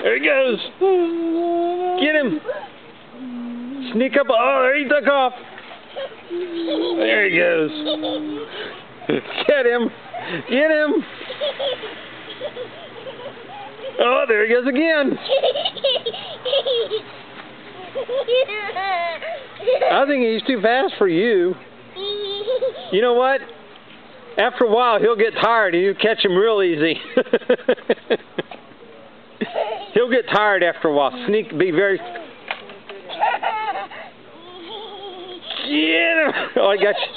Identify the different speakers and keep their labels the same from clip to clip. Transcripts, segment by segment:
Speaker 1: There he goes. Get him. Sneak up. Oh, there he took off. There he goes. Get him. Get him. Oh, there he goes again. I think he's too fast for you. You know what? After a while, he'll get tired and you catch him real easy. He'll get tired after a while. Be very... Get him! Oh, I got you.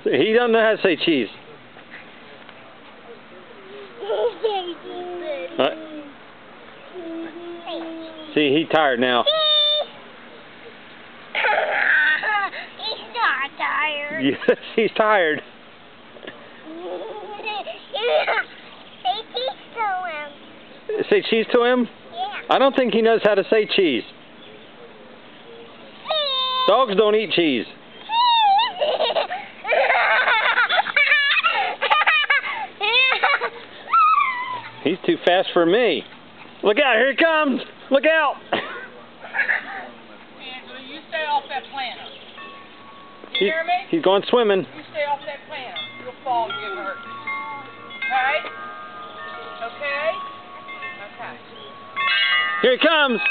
Speaker 1: He doesn't know how to say cheese. See, he's tired now.
Speaker 2: He's not tired.
Speaker 1: Yes, he's tired.
Speaker 2: Say cheese to him.
Speaker 1: Say cheese to him?
Speaker 2: Yeah.
Speaker 1: I don't think he knows how to say cheese. Dogs don't eat cheese. He's too fast for me. Look out, here he comes. Look out.
Speaker 3: Angela, you stay off that planter. You hear me?
Speaker 1: He's going swimming.
Speaker 3: You stay off that planter. You'll fall and get hurt. Okay? Okay? Okay.
Speaker 1: Here he comes.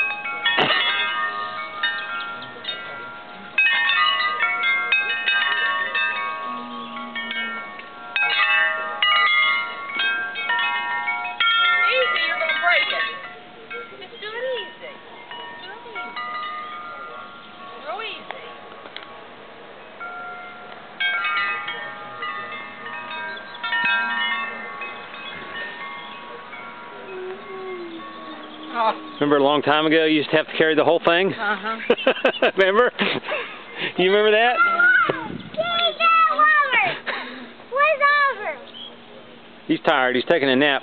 Speaker 1: Remember a long time ago you used to have to carry the whole thing?
Speaker 3: Uh-huh.
Speaker 1: Remember? You remember that?
Speaker 2: Where's Oliver?
Speaker 1: He's tired. He's taking a nap.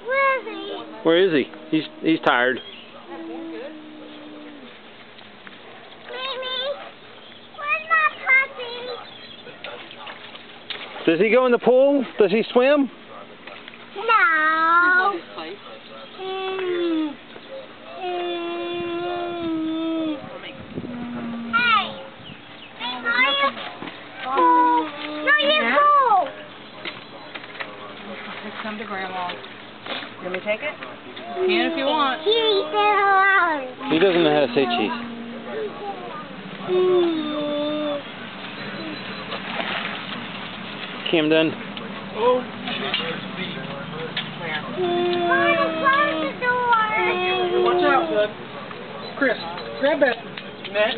Speaker 2: Where is he?
Speaker 1: Where is he? He's tired.
Speaker 2: Mimi, where's my puppy?
Speaker 1: Does he go in the pool? Does he swim?
Speaker 2: No.
Speaker 3: Come to Grandma. Let me take it? You can if you want.
Speaker 2: He said hello.
Speaker 1: He doesn't know how to say cheese. Camden.
Speaker 3: Oh.
Speaker 2: Close the door.
Speaker 3: Watch out, bud. Chris, grab that net.